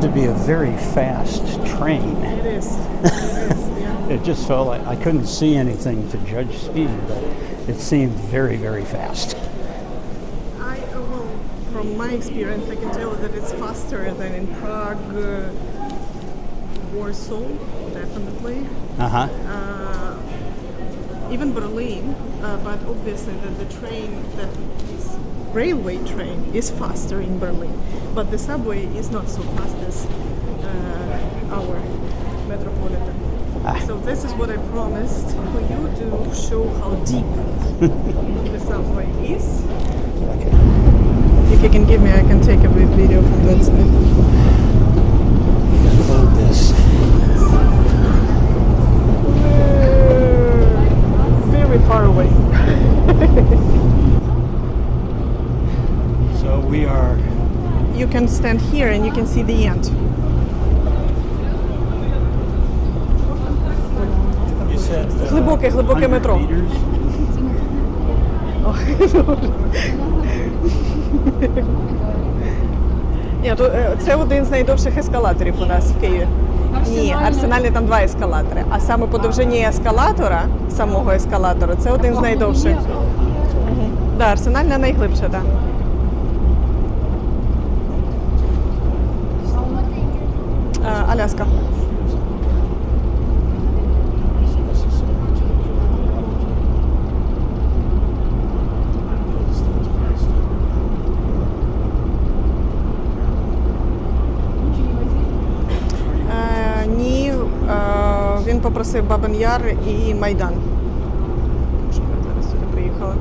to be a very fast train. It is. Yeah. It just felt like I couldn't see anything to judge speed, but it seemed very, very fast. Well, from my experience, I can tell that it's faster than in Prague, Warsaw, definitely. Uh-huh. Even Berlin, but obviously the train that is railway train is faster in Berlin, but the subway is not so fast as our metropolitan. So this is what I promised for you to show how deep the subway is. Okay. If you can give me, I can take a video from that side. Load this. Very far away. So we are... You can stand here and you can see the end. You said Глибоке 100 метро. meters? Ні, це один з найдовших ескалаторів у нас в Києві. Ні, арсенальні там 2 ескалатори. А саме по довжині ескалатора, самого ескалатора, це один з найдовших. Да, арсенальна найглибша, так. Да. Аляска. Ні, він попросив Бабин Яр і Майдан. Щоб ми зараз сюди приїхали.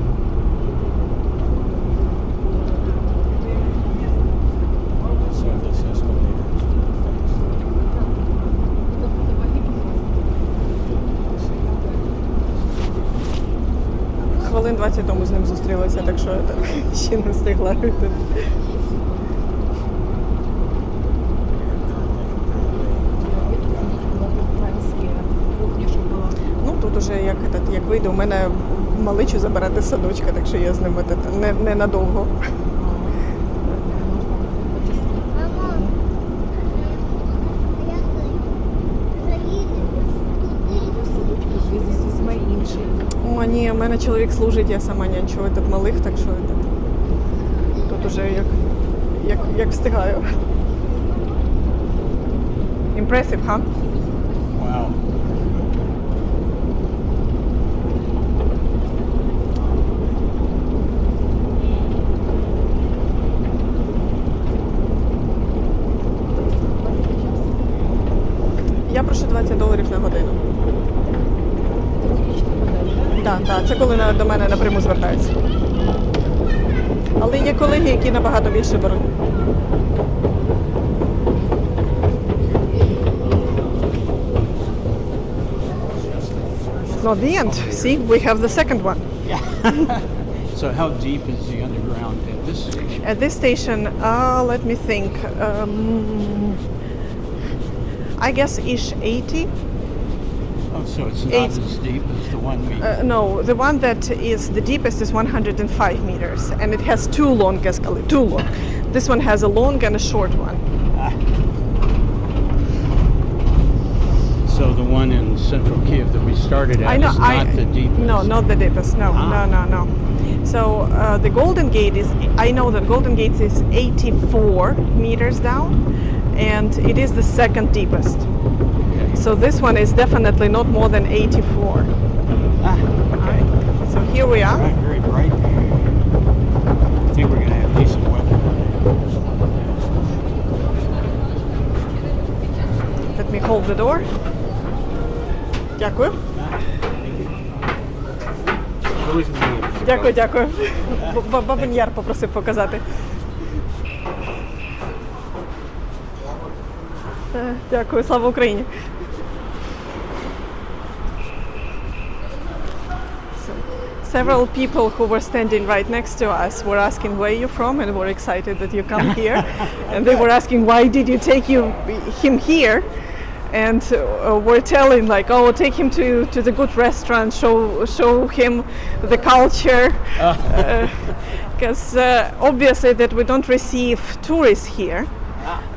Хвилин 20 тому з ним зустрілася, так що я ще не встигла. Ну, тут уже як вийде, у мене маличу забирати з садочка, так що я з ними не надовго. О, ні, у мене чоловік служить, я сама нянчую тут малих, так що тут уже як встигаю. Impressive, huh? Wow. Я прошу $20 на годину. Так, це коли до мене напряму звертаються. Але є колеги, які набагато більше беруть. It's not the end. See, we have the second one. Yeah. So how deep is the underground at this station? At this station, let me think. I guess ish 80. Oh, so it's not as deep as the one we... No, the one that is the deepest is 105 meters, and it has two long escalators. Two long. This one has a long and a short one. So the one in central Kyiv that we started at is not the deepest? No, not the deepest. No, no. So the Golden Gate is, I know that Golden Gate is 84 meters down, and it is the second deepest. So this one is definitely not more than 84. Okay. So here we are. Right, very bright. I think we're going to have decent weather. Let me hold the door. Дякую. Дякую. Бабин Яр попросив показати. Дякую, слава Україні. Several people who were standing right next to us were asking where you're from and were excited that you come here. And they were asking, why did you take him here? And we're telling like, oh, take him to the good restaurant, show him the culture. Because obviously that we don't receive tourists here.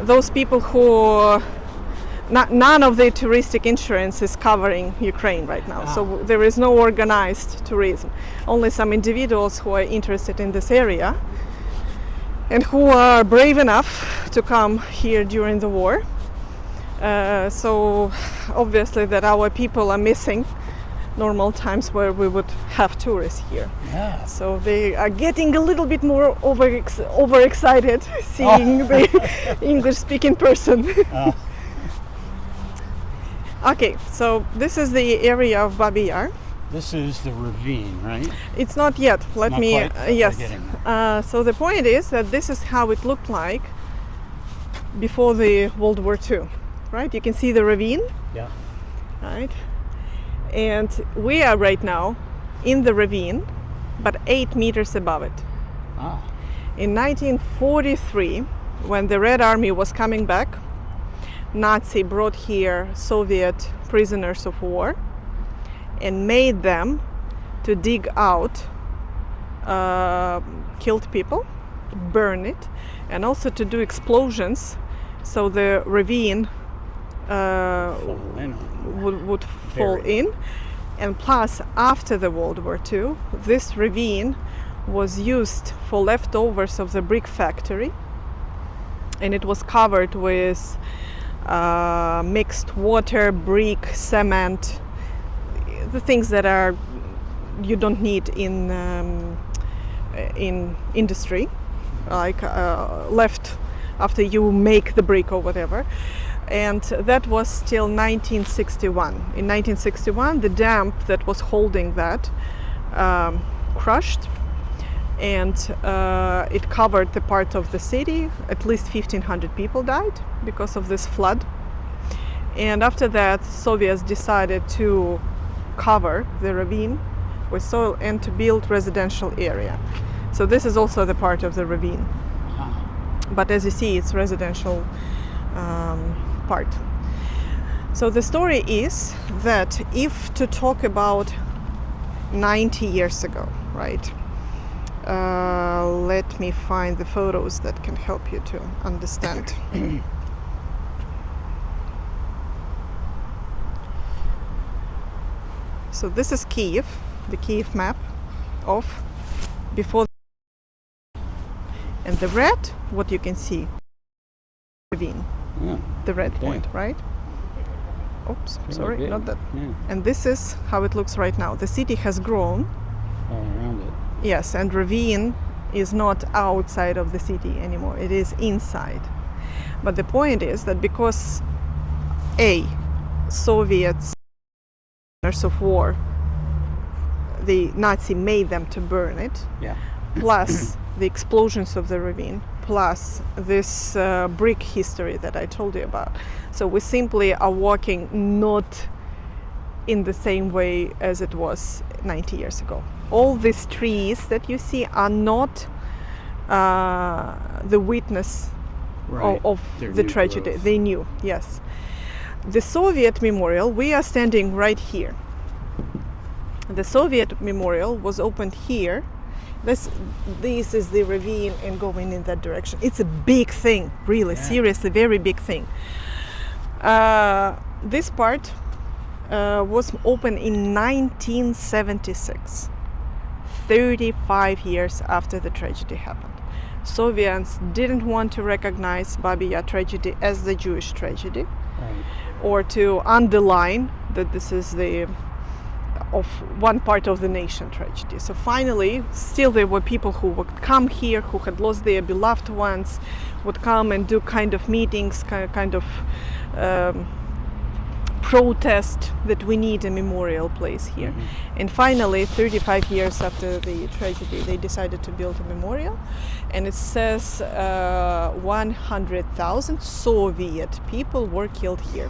those people who none of the touristic insurance is covering Ukraine right now. So there is no organized tourism. Only some individuals who are interested in this area and who are brave enough to come here during the war. So obviously that our people are missing normal times where we would have tourists here. Yeah. So they are getting a little bit more overexcited seeing the English-speaking person. Okay, so this is the area of Babi Yar. This is the ravine, right? It's not yet. Let Not me. quite? Yes. We're getting there. So the point is that this is how it looked like before the World War II, right? You can see the ravine, Yeah. right? And we are right now in the ravine, but 8 meters above it. Ah. In 1943, when the Red Army was coming back, Nazi brought here Soviet prisoners of war and made them to dig out killed people, burn it, and also to do explosions so the ravine would fall in. And plus, after the World War II, this ravine was used for leftovers of the brick factory, and it was covered with mixed water, brick, cement, the things that are you don't need in industry, like left after you make the brick or whatever. And that was till 1961. In 1961, the dam that was holding that crushed, and it covered the part of the city. At least 1,500 people died because of this flood. And after that, Soviets decided to cover the ravine with soil and to build residential area. So this is also the part of the ravine. But as you see, it's residential part. So the story is that if to talk about 90 years ago, right? Let me find the photos that can help you to understand. So this is Kyiv, the Kyiv map of before. And the red, what you can see, ravine, the red point, right? Oops, sorry, big. not that. Yeah. And this is how it looks right now. The city has grown. All around it. Yes, and ravine is not outside of the city anymore. It is inside. But the point is that because Soviets of war, the Nazi made them to burn it. Yeah. Plus the explosions of the ravine, plus this brick history that I told you about. So we simply are walking not in the same way as it was 90 years ago. All these trees that you see are not the witness of the tragedy. Growth. They knew, yes. The Soviet memorial, we are standing right here. The Soviet memorial was opened here. This is the ravine and going in that direction. It's a big thing, really, seriously, very big thing. This part was opened in 1976, 35 years after the tragedy happened. Soviets didn't want to recognize Babi Yar tragedy as the Jewish tragedy, or to underline that this is of one part of the nation tragedy. So finally, still there were people who would come here, who had lost their beloved ones, would come and do kind of meetings, kind of protest that we need a memorial place here. Mm-hmm. And finally, 35 years after the tragedy, they decided to build a memorial, and it says 100,000 Soviet people were killed here.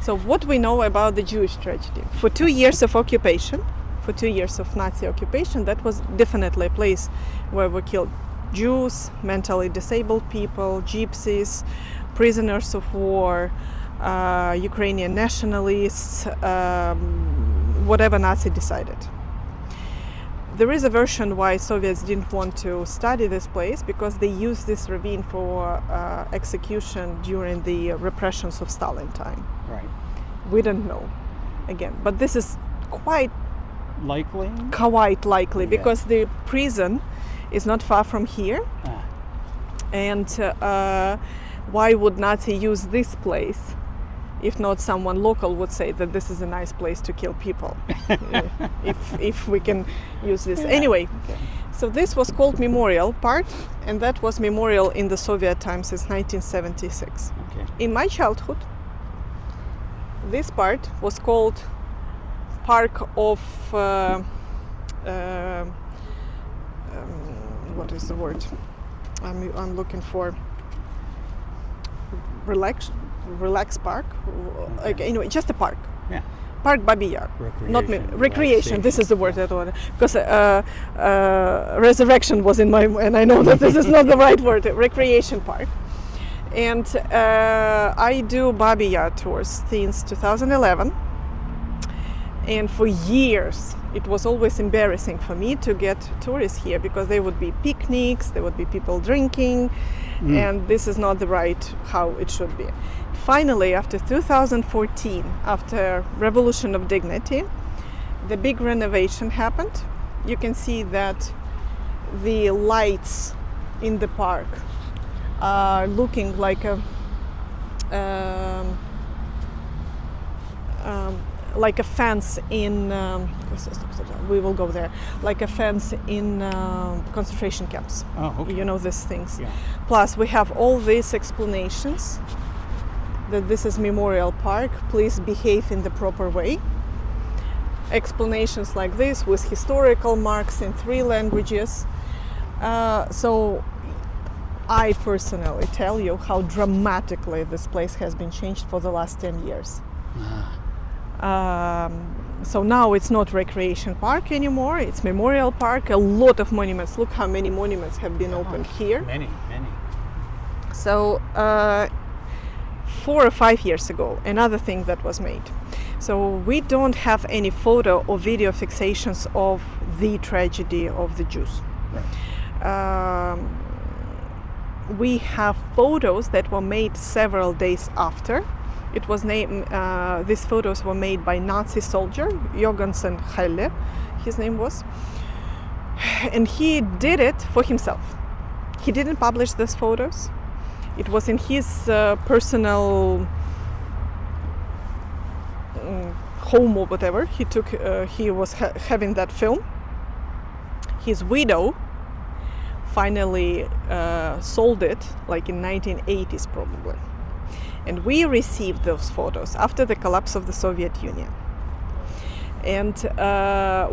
So what we know about the Jewish tragedy? For 2 years of occupation, for 2 years of Nazi occupation, that was definitely a place where we killed Jews, mentally disabled people, gypsies, prisoners of war, Ukrainian nationalists, whatever Nazi decided. There is a version why Soviets didn't want to study this place, because they used this ravine for execution during the repressions of Stalin time. Right. We don't know, again, but this is quite Likely? likely, Yeah. because the prison is not far from here. And why would Nazi use this place if not someone local would say that this is a nice place to kill people? if we can use this. Anyway, so this was called Memorial part, and that was Memorial in the Soviet time since 1976. Okay. In my childhood, this part was called Park of what is the word I'm looking for? Relax park. Okay, anyway, just a park. Yeah. Park Babi Yar. Not Recreation, recreation. This is the word yeah. that I want, because resurrection was in my, and I know that this is not the right word. Recreation park. And I do Babi Yar tours since 2011. And for years, it was always embarrassing for me to get tourists here, because there would be picnics, there would be people drinking, and this is not the right how it should be. Finally, after 2014, after Revolution of Dignity, the big renovation happened. You can see that the lights in the park are looking like a fence in we will go there, like a fence in concentration camps. Oh, okay. You know these things. Yeah. Plus we have all these explanations that this is Memorial Park, please behave in the proper way. Explanations like this with historical marks in 3 languages. So I personally tell you how dramatically this place has been changed for the last 10 years. So now it's not recreation park anymore, it's Memorial Park. A lot of monuments. Look how many monuments have been opened here. Many. So 4 or 5 years ago, another thing that was made. So we don't have any photo or video fixations of the tragedy of the Jews. Right. We have photos that were made several days after. It was named. These photos were made by Nazi soldier Johansen Haehle, his name was, and he did it for himself. He didn't publish these photos. It was in his personal home or whatever. He took. He was having that film. His widow finally sold it, like in 1980s probably. And we received those photos after the collapse of the Soviet Union. And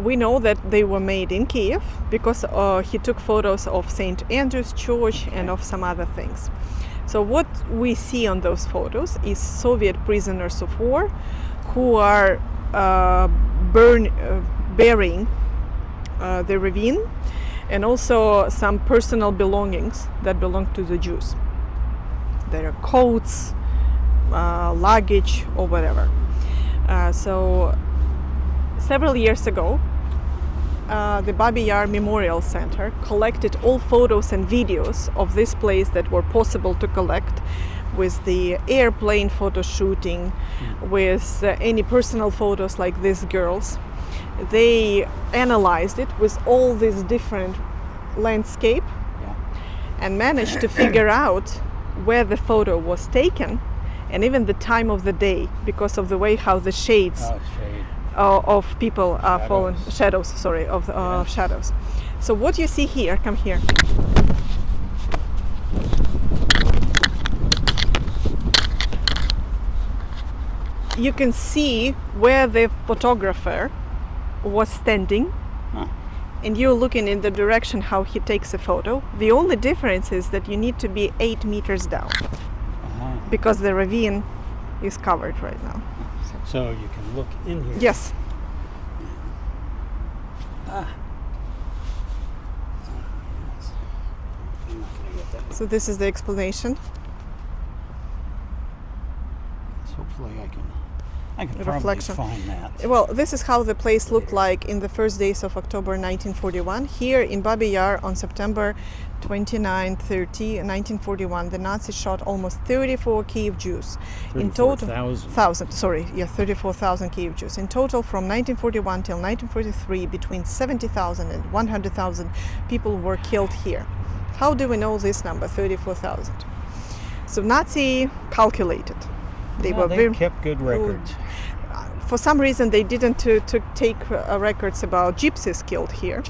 we know that they were made in Kyiv, because he took photos of St. Andrew's Church and of some other things. So what we see on those photos is Soviet prisoners of war who are burying the ravine, and also some personal belongings that belong to the Jews. Their coats, luggage or whatever. So several years ago, the Babi Yar Memorial Center collected all photos and videos of this place that were possible to collect, with the airplane photo shooting, with any personal photos like these girls. They analyzed it with all these different landscape and managed to figure out where the photo was taken, and even the time of the day, because of the way how the shades of people are fallen, shadows of shadows. So what you see here, come here. You can see where the photographer was standing, and you're looking in the direction how he takes a photo. The only difference is that you need to be 8 meters down, because the ravine is covered right now. So you can look in here. Yes. I'm not gonna get that. So this is the explanation. Hopefully I could probably find that. Well, this is how the place looked like in the first days of October 1941. Here in Babi Yar on September 29, 30, 1941, the Nazis shot almost 34 Kyiv Jews. 34,000. 34,000 Kyiv Jews. In total, from 1941 till 1943, between 70,000 and 100,000 people were killed here. How do we know this number, 34,000? So Nazi calculated. They kept good records. For some reason, they didn't take records about gypsies killed here,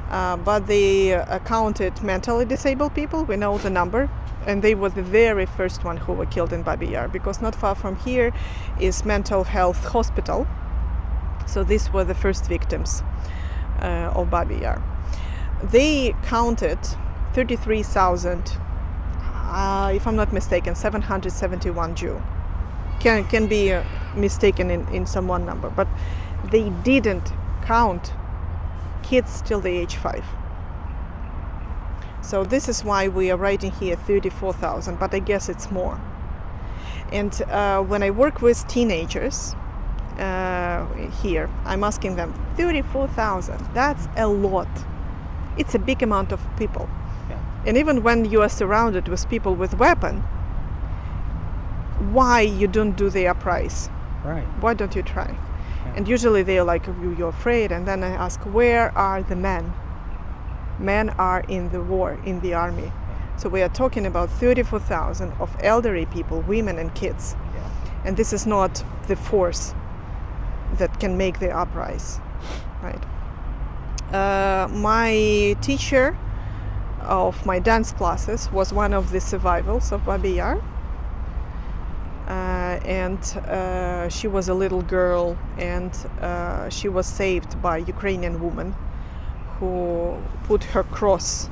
but they counted mentally disabled people. We know the number, and they were the very first one who were killed in Babi Yar, because not far from here is mental health hospital. So these were the first victims of Babi Yar. They counted 33,000, if I'm not mistaken, 771 Jews. Can be mistaken in some one number, but they didn't count kids till the age 5. So this is why we are writing here 34,000, but I guess it's more. And when I work with teenagers here, I'm asking them, 34,000, that's a lot. It's a big amount of people. Yeah. And even when you are surrounded with people with weapons, why you don't do the uprise? Right. Why don't you try? Yeah. And usually they're like, you're afraid. And then I ask, where are the men? Men are in the war, in the army. Yeah. So we are talking about 34,000 of elderly people, women and kids. Yeah. And this is not the force that can make the uprise, right? My teacher of my dance classes was one of the survivors of Babi Yar. And she was a little girl, and she was saved by Ukrainian woman who put her cross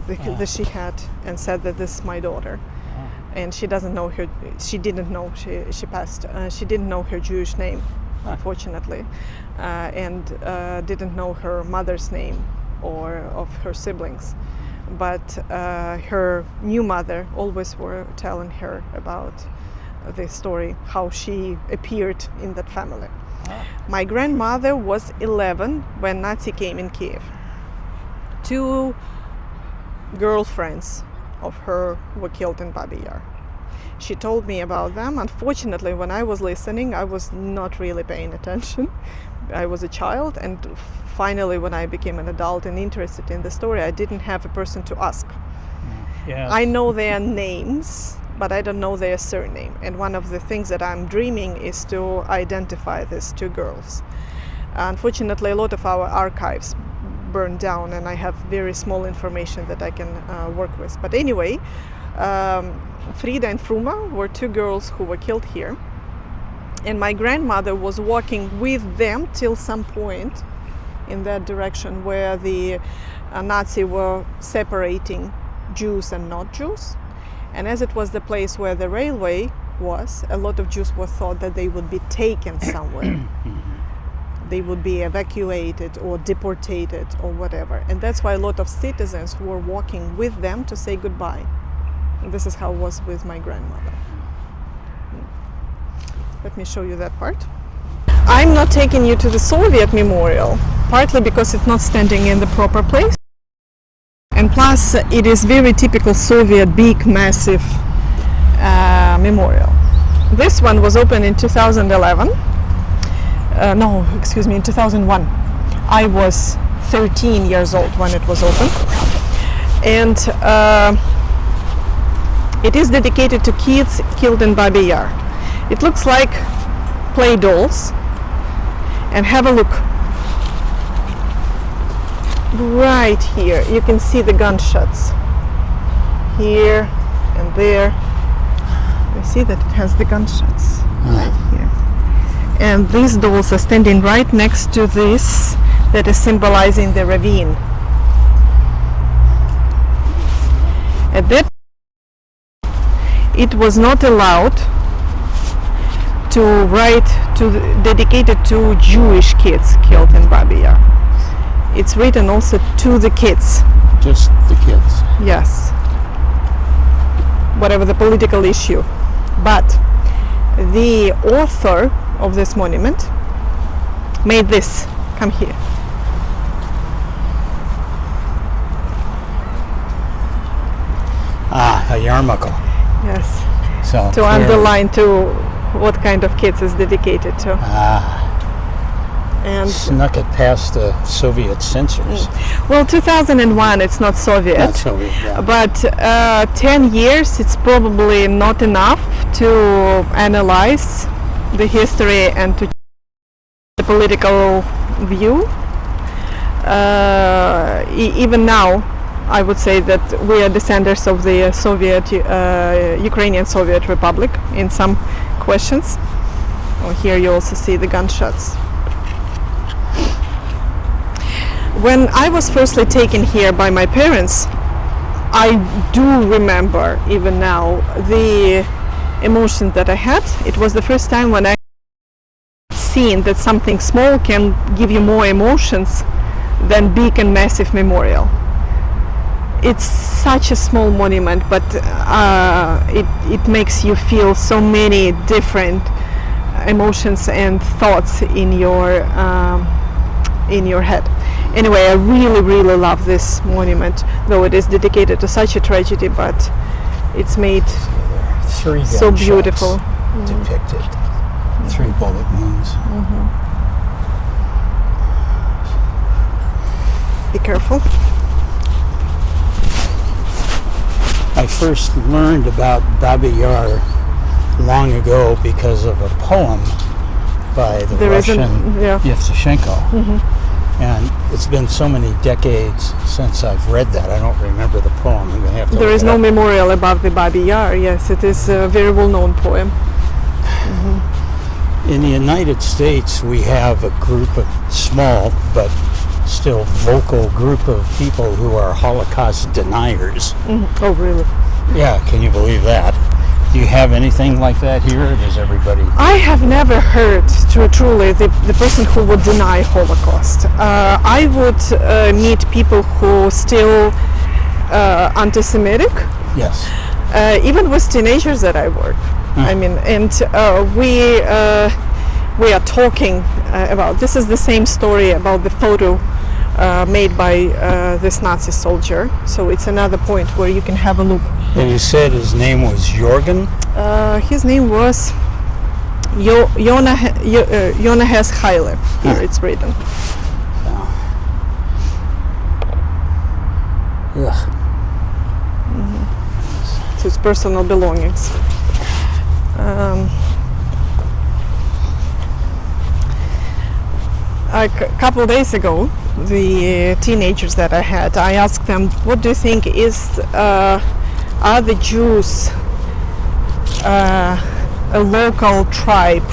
that she had and said that this is my daughter. And she doesn't know her, she didn't know, she passed, she didn't know her Jewish name, unfortunately, and didn't know her mother's name or of her siblings. But her new mother always were telling her about the story, how she appeared in that family. My grandmother was 11 when Nazi came in Kyiv. 2 girlfriends of her were killed in Babi Yar. She told me about them. Unfortunately, when I was listening, I was not really paying attention. I was a child, and finally when I became an adult and interested in the story, I didn't have a person to ask. Yes. I know their names, but I don't know their surname. And one of the things that I'm dreaming is to identify these 2 girls. Unfortunately, a lot of our archives burned down, and I have very small information that I can work with. But anyway, Frida and Fruma were 2 girls who were killed here. And my grandmother was walking with them till some point in that direction where the Nazi were separating Jews and not Jews. And as it was the place where the railway was, a lot of Jews were thought that they would be taken somewhere. They would be evacuated or deported or whatever. And that's why a lot of citizens were walking with them to say goodbye. And this is how it was with my grandmother. Let me show you that part. I'm not taking you to the Soviet memorial, partly because it's not standing in the proper place. And plus, it is very typical Soviet, big, massive memorial. This one was opened in 2011. In 2001. I was 13 years old when it was opened. And it is dedicated to kids killed in Babi Yar. It looks like play dolls. And have a look. Right here, you can see the gunshots. Here and there. You see that it has the gunshots right here. And these dolls are standing right next to this that is symbolizing the ravine. At that it was not allowed to write dedicated to Jewish kids killed in Babi Yar. It's written also to the kids. Just the kids. Yes. Whatever the political issue. But the author of this monument made this. Come here. A yarmulke. Yes. So To underline to what kind of kids is dedicated to. And snuck it past the Soviet censors. well, 2001, it's not Soviet. Not Soviet, yeah. But 10 years, it's probably not enough to analyze the history and to the political view. Even now, I would say that we are descendants of the Soviet, Ukrainian Soviet Republic in some questions. Oh, here you also see the gunshots. When I was firstly taken here by my parents, I do remember even now the emotion that I had. It was the first time when I seen that something small can give you more emotions than big and massive memorial. It's such a small monument, but it makes you feel so many different emotions and thoughts in your head. Anyway, I really love this monument, though it is dedicated to such a tragedy, but it's made Three so gunshots beautiful. depicted. 3 bullet wounds. Be careful. I first learned about Babi Yar long ago because of a poem by the Russian Yevtushenko. And it's been so many decades since I've read that. I don't remember the poem. I'm going to have to There look is it no up. memorial above the Babi Yar. Yes, it is a very well-known poem. In the United States, we have a group of small but still vocal group of people who are Holocaust deniers. Oh, really? Yeah, can you believe that? Do you have anything like that here, or does everybody? I have never heard truly the person who would deny Holocaust. I would meet people who still anti-Semitic, Yes. even with teenagers that I work. I mean, and we are talking about, this is the same story about the photo made by this Nazi soldier. So it's another point where you can have a look. And you said his name was Jorgen? His name was Jonah has Haehle. Here it's written. Ugh. So it's personal belongings. A couple of days ago, the teenagers that I had, I asked them, what do you think is, are the Jews a local tribe,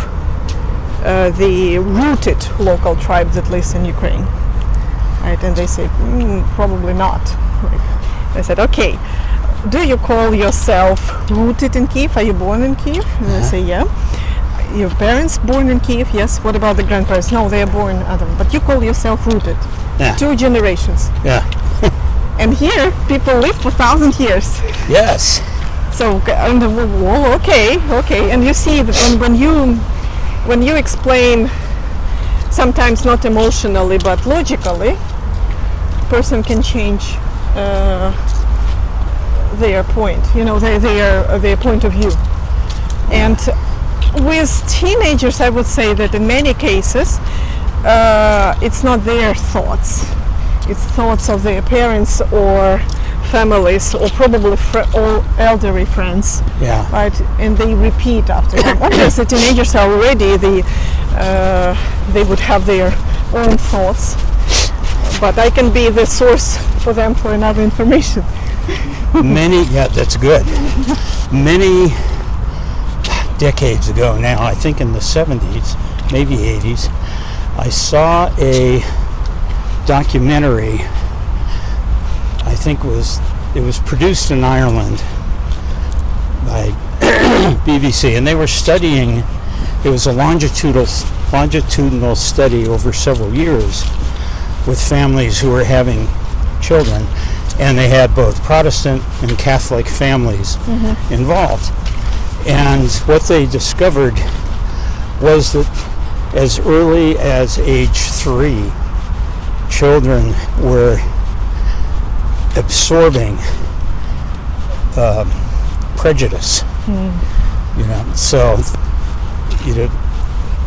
the rooted local tribe that lives in Ukraine? Right? And they say, probably not. I said, okay, do you call yourself rooted in Kyiv? Are you born in Kyiv? And they say, yeah. Your parents born in Kyiv? Yes. What about the grandparents? No, they are born other. But you call yourself rooted. Yeah. 2 generations. Yeah. And here, people live for 1,000 years. Yes. So, and, well, okay. And you see that when you explain, sometimes not emotionally but logically, person can change their point. You know, their point of view. And with teenagers, I would say that in many cases, it's not their thoughts. It's thoughts of their parents or families or probably or elderly friends. Yeah. Right? And they repeat after them. Obviously, teenagers are already they would have their own thoughts. But I can be the source for them for another information. Yeah, that's good. Many decades ago now, I think in the 70s, maybe 80s, I saw a documentary. I think it was produced in Ireland by BBC, and they were studying. It was a longitudinal study over several years with families who were having children, and they had both Protestant and Catholic families involved. And what they discovered was that as early as age 3, children were absorbing prejudice. So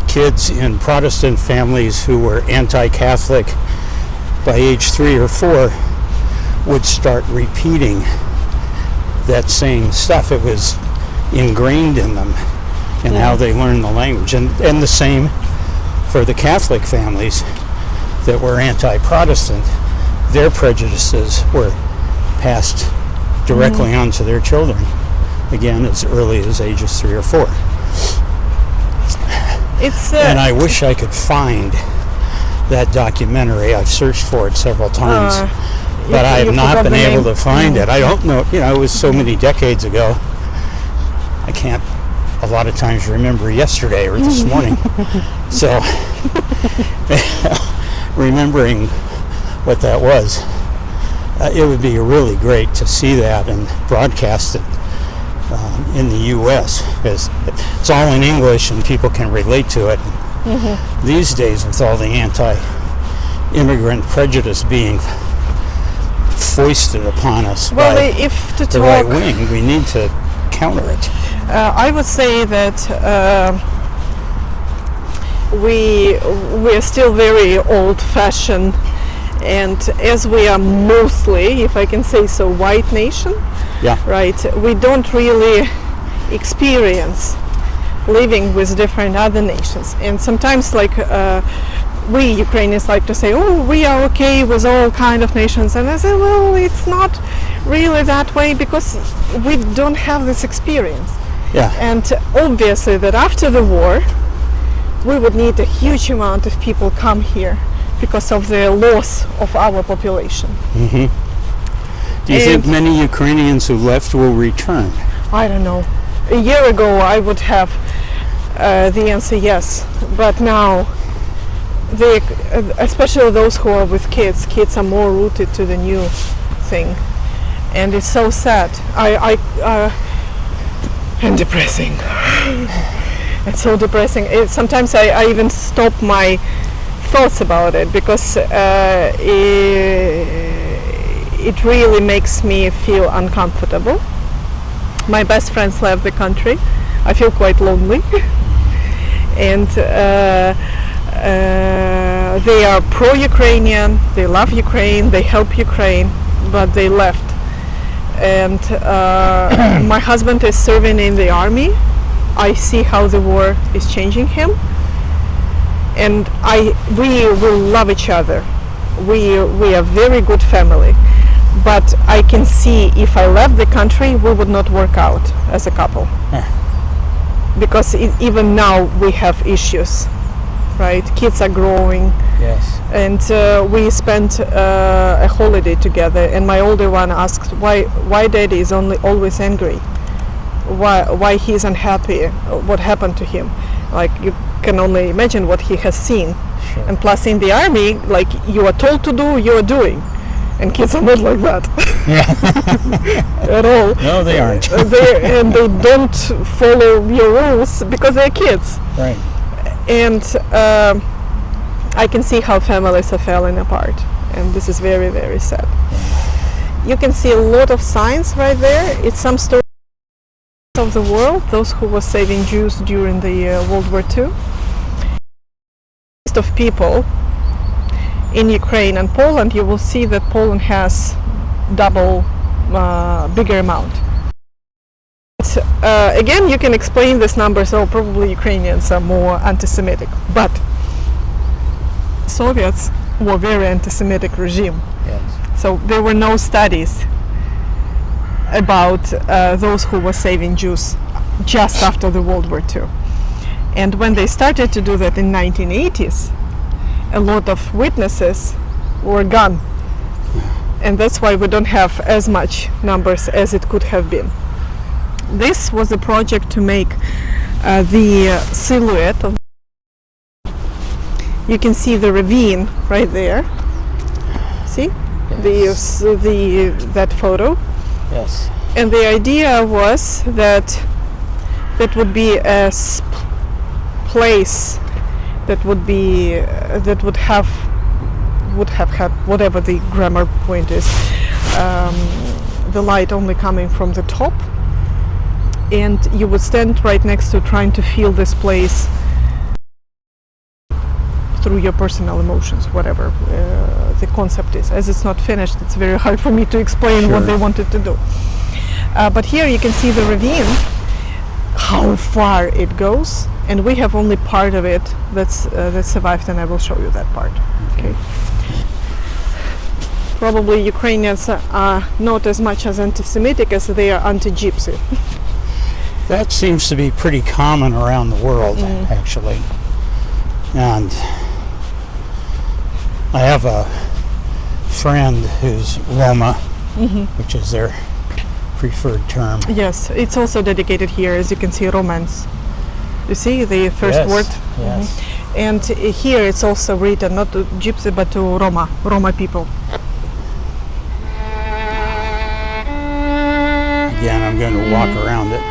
kids in Protestant families who were anti-Catholic by age 3 or 4 would start repeating that same stuff. It was ingrained in them and how they learn the language. And the same for the Catholic families that were anti-Protestant. Their prejudices were passed directly on to their children, again, as early as ages 3 or 4. And I wish I could find that documentary. I've searched for it several times, but I have not been able to find it. I don't know, it was so many decades ago. I can't a lot of times remember yesterday or this morning. So remembering what that was, it would be really great to see that and broadcast it in the U.S. It's all in English and people can relate to it. These days, with all the anti-immigrant prejudice being foisted upon us by the right wing, we need to counter it. I would say that we're still very old-fashioned, and as we are mostly, if I can say so, white nation, right? We don't really experience living with different other nations, and sometimes we Ukrainians like to say, oh, we are okay with all kind of nations, and I say, well, it's not really that way because we don't have this experience. And obviously that after the war we would need a huge amount of people come here because of the loss of our population. Do you think many Ukrainians who left will return? I don't know. A year ago I would have the answer yes, but now especially those who are with kids are more rooted to the new thing, and it's so sad. And depressing. It's so depressing. Sometimes I even stop my thoughts about it because it really makes me feel uncomfortable. My best friends left the country. I feel quite lonely. And they are pro-Ukrainian, they love Ukraine, they help Ukraine, but they left. And my husband is serving in the army. I see how the war is changing him, and we will love each other. We are very good family, but I can see if I left the country we would not work out as a couple, because even now we have issues, right? Kids are growing. And we spent a holiday together, and my older one asked why Daddy is always angry, why he's unhappy, what happened to him. Like, you can only imagine what he has seen. And plus in the army, like, you are told to do, you are doing, and kids are not like that. At all. No, they aren't. And they don't follow your rules because they're kids. Right. And I can see how families are falling apart, and this is very, very sad. You can see a lot of signs right there. It's some stories of the world, those who were saving Jews during the World War II. Of people in Ukraine and Poland, you will see that Poland has double bigger amount. But, again, you can explain this number, so probably Ukrainians are more anti-Semitic, but Soviets were very anti-Semitic regime. So there were no studies about those who were saving Jews just after the World War II. And when they started to do that in 1980s, a lot of witnesses were gone. And that's why we don't have as much numbers as it could have been. This was a project to make the silhouette of. You can see the ravine right there. See? Yes. That photo. Yes. And the idea was that that would be a place that would be that would have had whatever the grammar point is, the light only coming from the top, and you would stand right next to trying to feel this place through your personal emotions, whatever the concept is. As it's not finished, it's very hard for me to explain what they wanted to do. But here you can see the ravine, how far it goes, and we have only part of it that survived, and I will show you that part. Okay. Probably Ukrainians are not as much as anti-Semitic as they are anti-Gypsy. That seems to be pretty common around the world, actually. And I have a friend who's Roma, which is their preferred term. Yes, it's also dedicated here, as you can see, Romance. You see the first word? Yes. And here it's also written not to Gypsy but to Roma people. Again, I'm going to walk around it.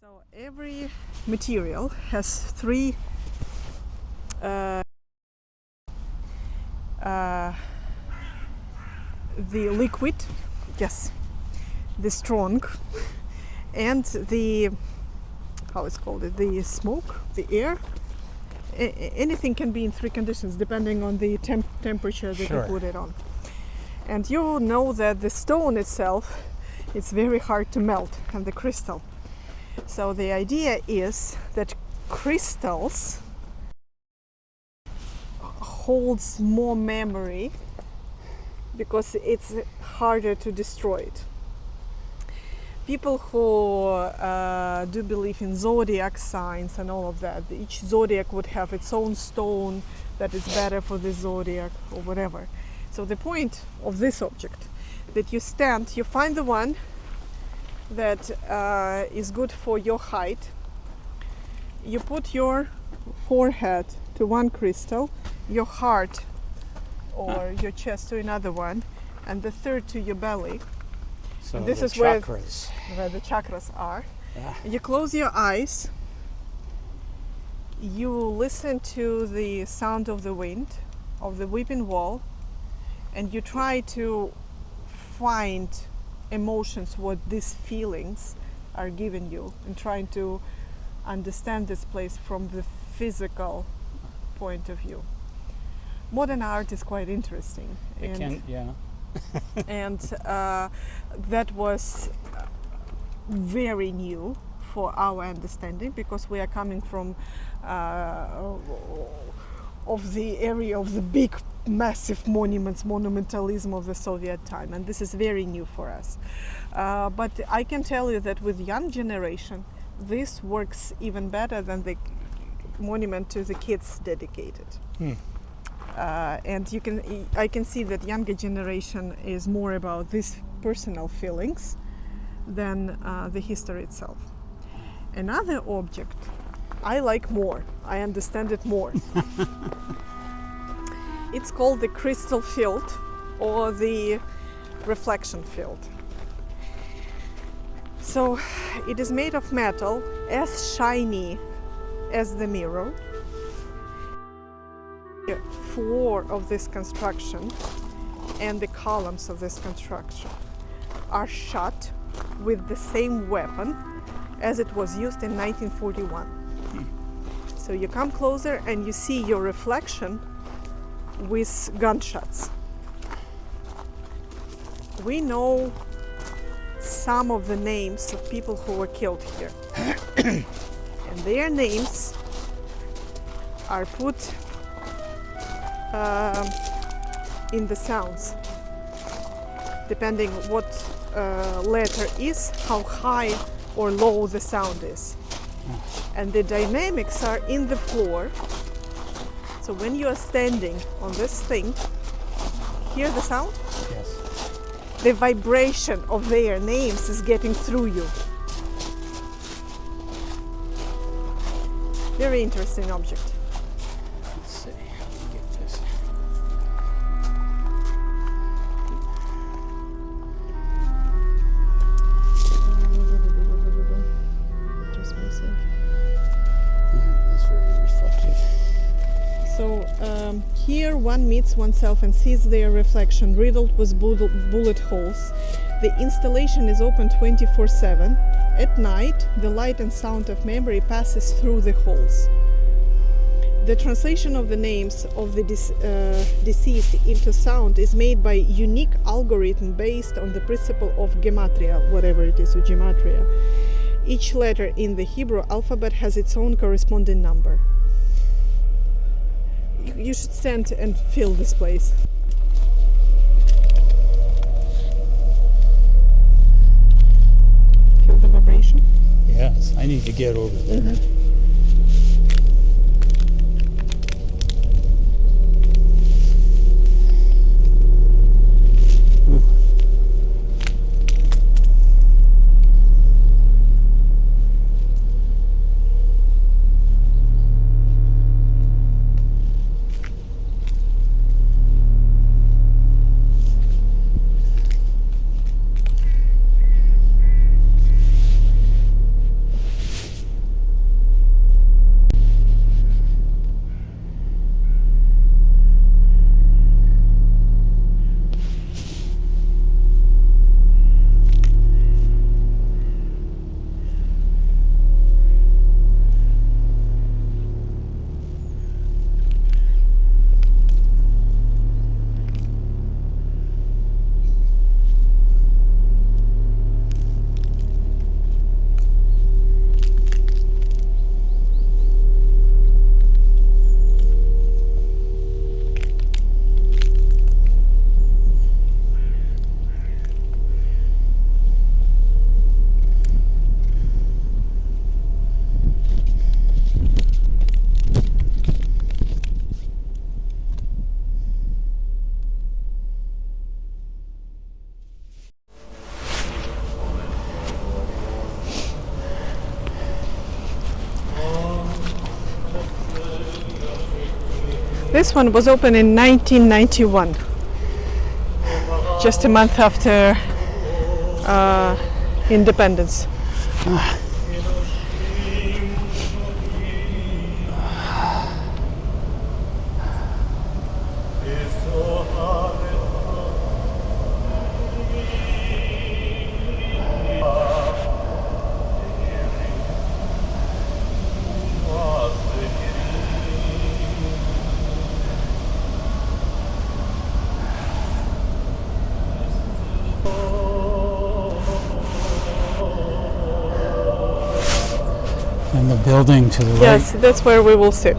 So every material has three the liquid, yes, the strong, and the, how it's called, the smoke, the air. Anything can be in three conditions depending on the temperature that you put it on. And you know that the stone itself, it's very hard to melt, and the crystal. So the idea is that crystals holds more memory because it's harder to destroy it. People who do believe in zodiac signs and all of that, each zodiac would have its own stone that is better for the zodiac or whatever. So the point of this object, that you stand, you find the one that is good for your height, you put your forehead to one crystal, your heart or your chest to another one, and the third to your belly. So this is chakras. where the chakras are. Yeah. You close your eyes, you listen to the sound of the wind, of the weeping wall, and you try to find emotions, what these feelings are giving you, and trying to understand this place from the physical point of view. Modern art is quite interesting. And that was very new for our understanding, because we are coming from of the area of the big massive monuments, monumentalism of the Soviet time, and this is very new for us. But I can tell you that with young generation, this works even better than the monument to the kids dedicated. And I can see that younger generation is more about these personal feelings than the history itself. Another object I like more, I understand it more. It's called the crystal field or the reflection field. So it is made of metal as shiny as the mirror. The floor of this construction and the columns of this construction are shot with the same weapon as it was used in 1941. So you come closer and you see your reflection with gunshots. We know some of the names of people who were killed here. And their names are put in the sounds. Depending what letter is, how high or low the sound is. And the dynamics are in the floor. So when you are standing on this thing, hear the sound? Yes. The vibration of their names is getting through you. Very interesting object. Let's see. Get this. Just missing. That's very reflective. So here one meets oneself and sees their reflection riddled with bullet holes. The installation is open 24/7. At night, the light and sound of memory passes through the holes. The translation of the names of the deceased into sound is made by a unique algorithm based on the principle of gematria, whatever it is, or gematria. Each letter in the Hebrew alphabet has its own corresponding number. You should stand and feel this place. Feel the vibration? Yes, I need to get over there. Mm-hmm. Ooh. This one was opened in 1991, just a month after independence. And the building to the right. Yes, that's where we will sit.